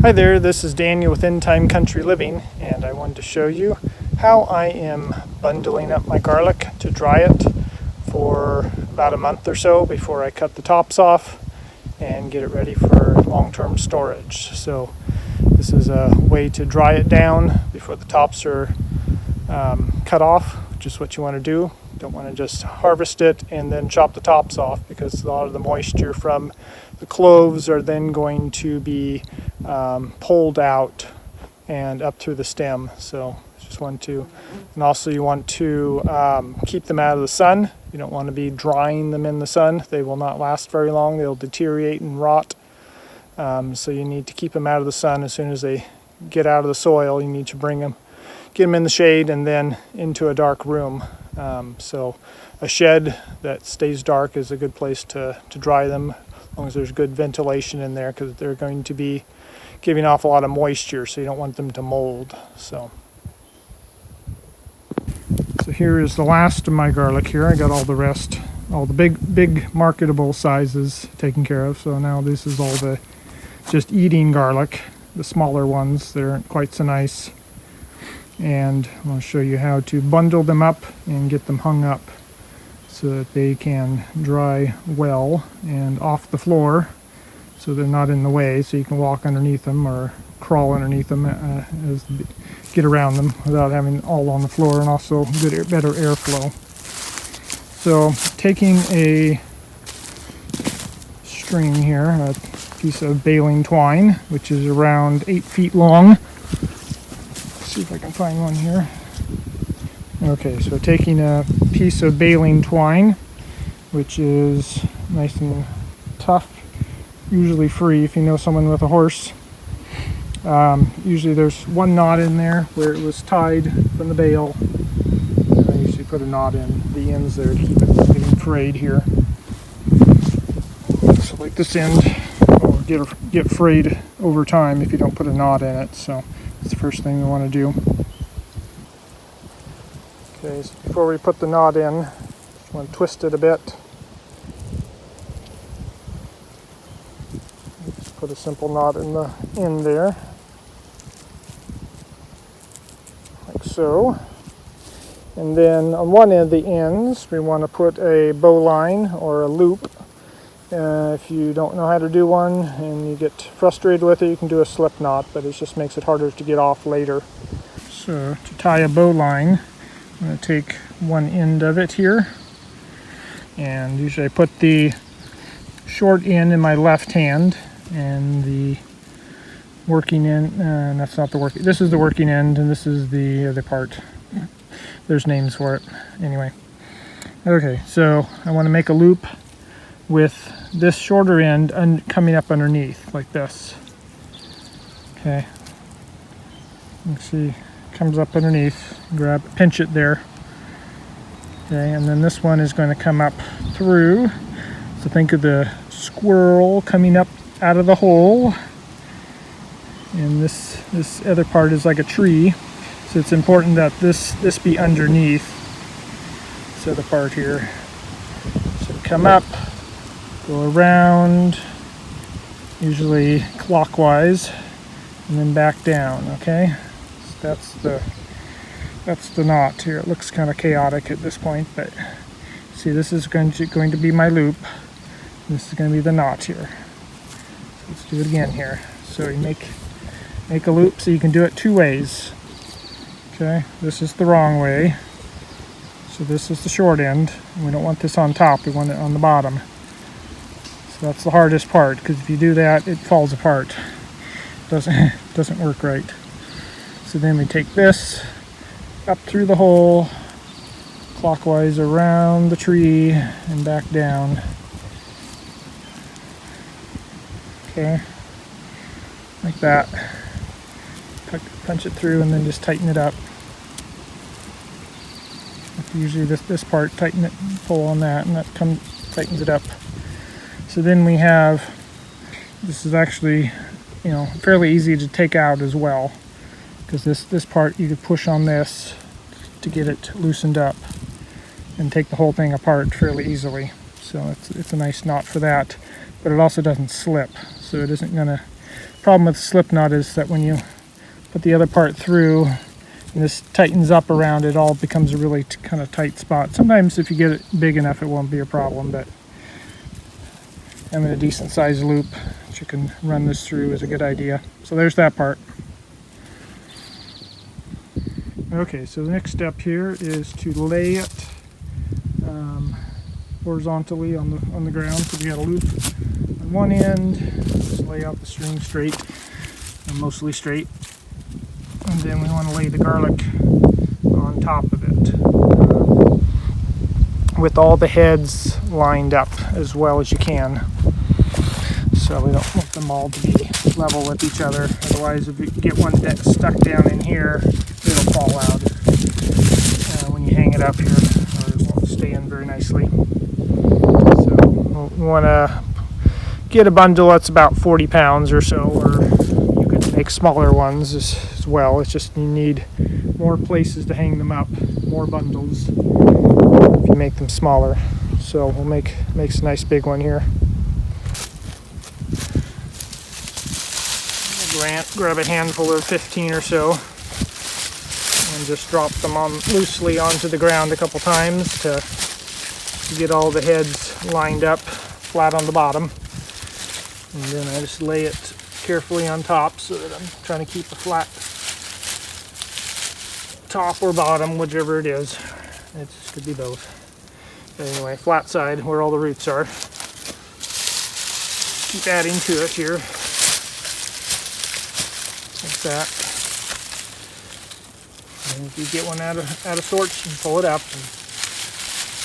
Hi there, this is Daniel with End Time Country Living, and I wanted to show you how I am bundling up my garlic to dry it for about a month or so before I cut the tops off and get it ready for long-term storage. So this is a way to dry it down before the tops are cut off, which is what you want to do. You don't want to just harvest it and then chop the tops off, because a lot of the moisture from the cloves are then going to be pulled out and up through the stem. So just want to, and also you want to keep them out of the sun. You don't want to be drying them in the sun. They will not last very long. They'll deteriorate and rot. So you need to keep them out of the sun. As soon as they get out of the soil, you need to bring them, get them in the shade and then into a dark room. So a shed that stays dark is a good place to dry them, as long as there's good ventilation in there, because they're going to be giving off a lot of moisture, so you don't want them to mold. So here is the last of my garlic here. I got all the rest, all the big marketable sizes taken care of. So now this is all the just eating garlic. The smaller ones, they aren't quite so nice. And I'll show you how to bundle them up and get them hung up so that they can dry well and off the floor, so they're not in the way, so you can walk underneath them or crawl underneath them, get around them without having all on the floor, and also better airflow. So taking a string here, a piece of baling twine, which is around 8 feet long. Let's see if I can find one here. Okay, so taking a piece of baling twine, which is nice and tough, usually free if you know someone with a horse. Usually there's one knot in there where it was tied from the bale. I usually put a knot in the ends there to keep it from getting frayed here. So like this end will get frayed over time if you don't put a knot in it. So that's the first thing we want to do. Okay, so before we put the knot in, just want to twist it a bit. Just put a simple knot in the end there, like so. And then on one of the ends, we want to put a bowline or a loop. If you don't know how to do one and you get frustrated with it, you can do a slip knot, but it just makes it harder to get off later. So to tie a bowline, I'm going to take one end of it here, and usually I put the short end in my left hand, and the working end, that's not the working, this is the working end, and this is the other part. There's names for it. Anyway. Okay, so I want to make a loop with this shorter end coming up underneath, like this. Okay. You can see, comes up underneath, pinch it there. Okay, and then this one is going to come up through. So think of the squirrel coming up out of the hole. And this other part is like a tree. So it's important that this be underneath this other part here. So come up, go around, usually clockwise, and then back down, okay? That's the knot here. It looks kind of chaotic at this point, but see, this is going to be my loop. This is going to be the knot here. So let's do it again here. So you make a loop, so you can do it two ways. Okay, this is the wrong way. So this is the short end. We don't want this on top. We want it on the bottom. So that's the hardest part, because if you do that, it falls apart. Doesn't work right. So then we take this up through the hole, clockwise around the tree, and back down. Okay, like that. Punch it through and then just tighten it up. Usually this part, tighten it, pull on that, and that tightens it up. So then we have, this is actually, fairly easy to take out as well, because this part you could push on this to get it loosened up and take the whole thing apart fairly easily. So it's a nice knot for that, but it also doesn't slip, so it isn't going to problem with slip knot is that when you put the other part through and this tightens up around, it all becomes a really kind of tight spot. Sometimes if you get it big enough, it won't be a problem, but having a decent sized loop that you can run this through is a good idea. So there's that part. Okay, so the next step here is to lay it horizontally on the ground. So we got a loop on one end, just lay out the string straight, and mostly straight, and then we want to lay the garlic on top of it with all the heads lined up as well as you can. So we don't want them all to be level with each other, otherwise if you get one stuck down in here, it'll fall out when you hang it up here, or it won't stay in very nicely. So we want to get a bundle that's about 40 pounds or so, or you could make smaller ones as well. It's just you need more places to hang them up, more bundles if you make them smaller. So we'll make a nice big one here. Grab a handful of 15 or so and just drop them loosely onto the ground a couple times to get all the heads lined up flat on the bottom. And then I just lay it carefully on top so that I'm trying to keep a flat top or bottom, whichever it is. It could be both. But anyway, flat side where all the roots are. Keep adding to it here. Like that. And if you get one out of sorts, you pull it up and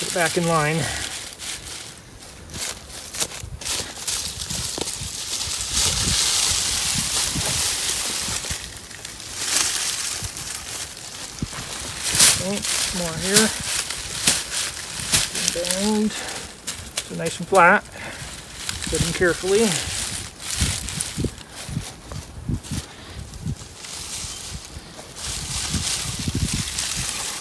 put it back in line. Okay, more here. And so nice and flat. Put them carefully.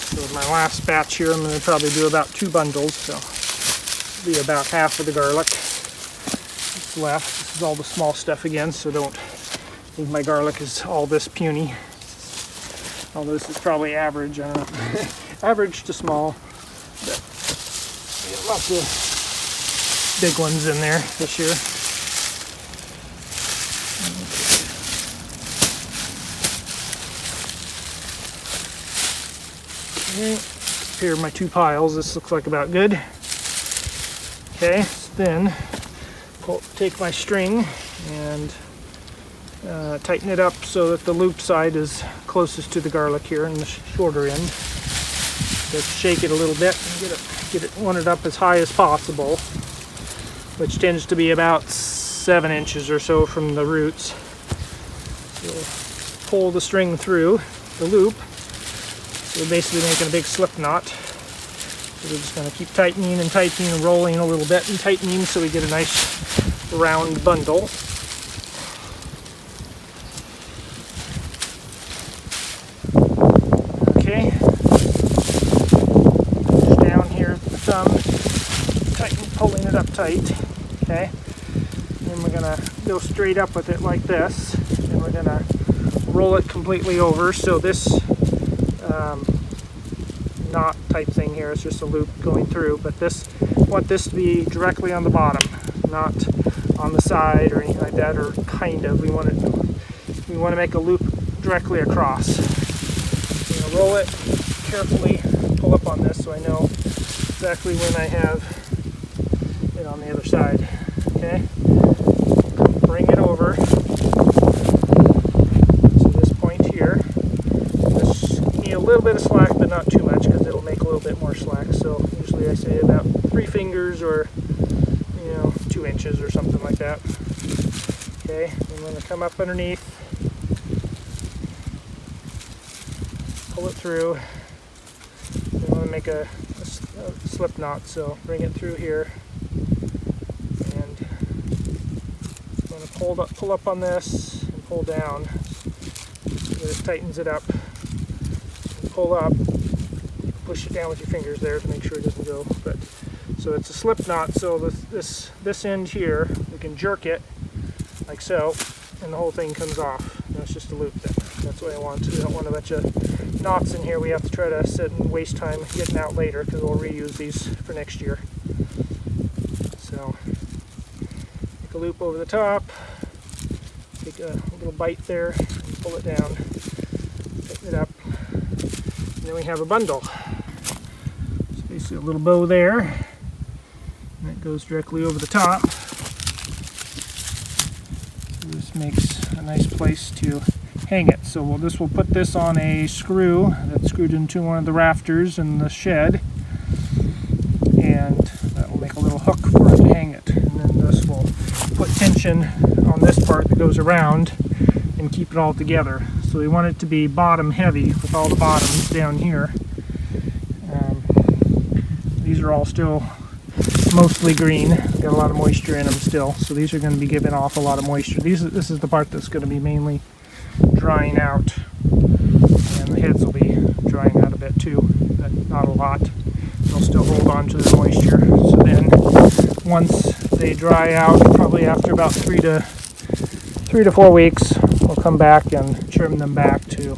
So my last batch here, I'm going to probably do about 2 bundles, so it'll be about half of the garlic that's left. This is all the small stuff again, so don't think my garlic is all this puny. Although this is probably average, I don't know. Average to small, but we got lots of big ones in there this year. Okay, here are my 2 piles. This looks like about good. Okay, so then take my string and tighten it up so that the loop side is closest to the garlic here in the shorter end. Just shake it a little bit and get it wanted up as high as possible, which tends to be about 7 inches or so from the roots. So pull the string through the loop. So we're basically making a big slip knot. So we're just going to keep tightening and tightening and rolling a little bit and tightening so we get a nice round bundle. Okay. Just down here at the thumb, pulling it up tight. Okay. And we're going to go straight up with it like this. And we're going to roll it completely over. So this knot type thing here is just a loop going through, but want this to be directly on the bottom, not on the side or anything like that, or kind of. We want to make a loop directly across. So I'm going to roll it carefully, pull up on this so I know exactly when I have it on the other side. Okay, bring it over to this point here. Just need a little bit of slack, but not too much, because it'll make a little bit more slack. So usually I say about 3 fingers or 2 inches or something like that. Okay, I'm going to come up underneath, pull it through. I'm going to make a slip knot, so bring it through here, and I'm going to pull up on this and pull down so that it tightens it up. And pull up, push it down with your fingers there to make sure it doesn't go. But so it's a slip knot, so this end here, we can jerk it like so, and the whole thing comes off. And it's just a loop then. That's what I want. We don't want a bunch of knots in here we have to try to sit and waste time getting out later, because we'll reuse these for next year. So make a loop over the top, take a little bite there, and pull it down, tighten it up, and then we have a bundle. So basically a little bow there, and it goes directly over the top. So this makes a nice place to hang it. So we'll put this on a screw that's screwed into one of the rafters in the shed, and that will make a little hook for it to hang it. And then this will put tension on this part that goes around and keep it all together. So we want it to be bottom heavy with all the bottoms down here. These are all still mostly green. Got a lot of moisture in them still, so these are going to be giving off a lot of moisture. This is the part that's going to be mainly drying out, and the heads will be drying out a bit too, but not a lot. They'll still hold on to the moisture. So then once they dry out, probably after about 3 to 4 weeks, we'll come back and trim them back to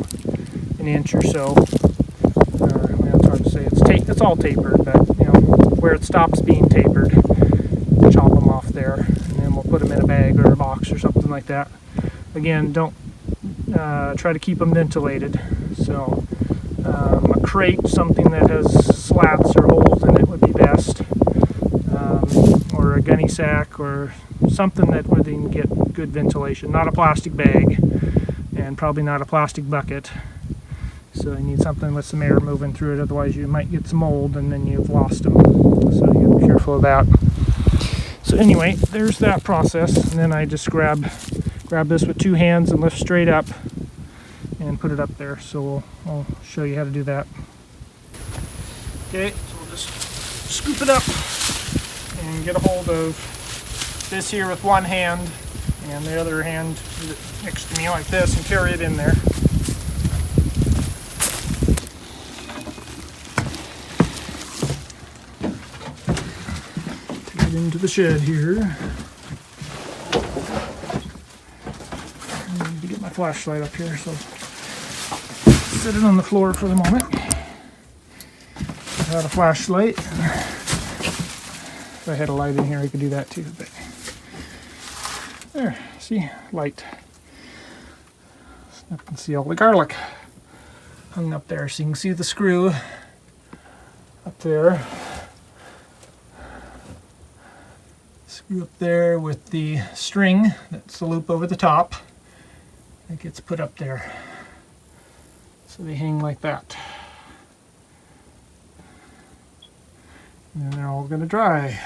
an inch or so. Well, it's hard to say. It's all tapered, but you know, where it stops being tapered, we'll chop them off there, and then we'll put them in a bag or a box or something like that. Again, don't try to keep them ventilated. So a crate, something that has slats or holes in it would be best, or a gunny sack or something where they can get good ventilation. Not a plastic bag, and probably not a plastic bucket. So you need something with some air moving through it, otherwise you might get some mold and then you've lost them. So you gotta be careful of that. So anyway, there's that process, and then I just grab this with 2 hands and lift straight up and put it up there. So I'll show you how to do that. Okay, so we'll just scoop it up and get a hold of this here with one hand, and the other hand next to me like this, and carry it in there. Take it into the shed here. I need to get my flashlight up here, so set it on the floor for the moment. Without a flashlight. If I had a light in here, I could do that too. But there, see, light. So I can see all the garlic hung up there, so you can see the screw up there. Screw up there with the string. That's the loop over the top. It gets put up there. So they hang like that. And they're all going to dry.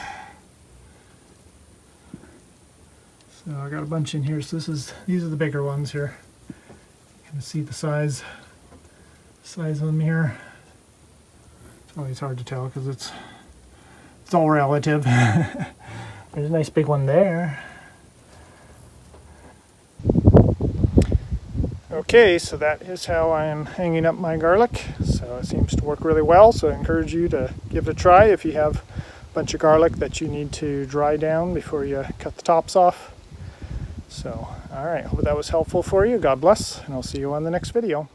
So I got a bunch in here. So these are the bigger ones here. You can see the size of them here. It's always hard to tell because it's all relative. There's a nice big one there. Okay, so that is how I am hanging up my garlic. So it seems to work really well, so I encourage you to give it a try if you have a bunch of garlic that you need to dry down before you cut the tops off. So, alright, hope that was helpful for you. God bless, and I'll see you on the next video.